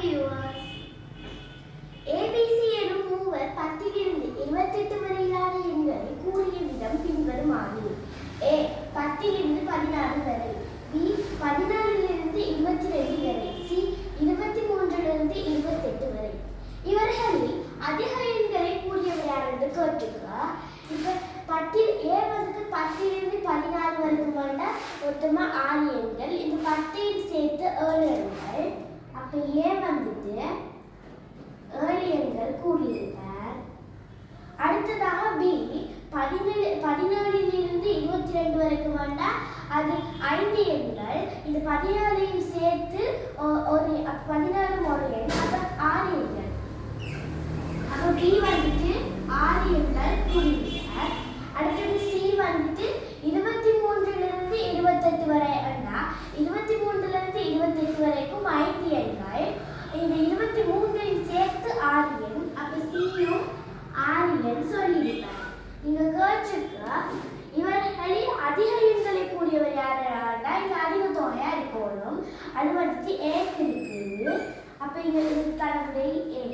viewers. ABC எனும் மூவர் 10 இலிருந்து 28 வரையிலான எண்களை கூறிய விதம் பின்வருமாறு. A 10 இலிருந்து 16 வரை, B 14 இலிருந்து 22 வரை, C 23 இலிருந்து 28 வரை. இவர்களில் அதிக எண்களை கூறியவர் யார் என்று கேட்டுக்கா. இப்ப 10 A வந்து 10 இலிருந்து 14 வரைக்கும் வேண்டாம், மொத்தமா 6 எண்கள். இந்த 10 சேர்த்து 7 எண்கள். அப்ப A வந்துட்டு 7 எண்கள் கூறியிருக்கார். அடுத்ததாக B 17 இலிருந்து 22 வரைக்கும் வேண்டாம், அது 5 எண்கள். இந்த 17 சேர்த்து ஒரு 14 ஒரு எண், அப்ப 6 எண்கள். அப்ப B வந்துட்டு 6 எண்கள் கூறியிருக்கார். அடுத்தது C வந்துட்டு 23 இலிருந்து 28 வரை அண்ணா, 23 இலிருந்து 28 வரைக்கும் 5 எண்கள். இந்த 23 சேர்த்து 6 எண், அப்ப C-யும் 6 எண் சொல்லியிருக்கார். நீங்க கேட்சுக்க இவர்களில் அதிக எண்களை கூறியவர் யாராண்டா இங்க அதிக தொகையா இருக்கணும். அது வந்துட்டு A இருக்குது. அப்ப இங்க தரவுடைய A.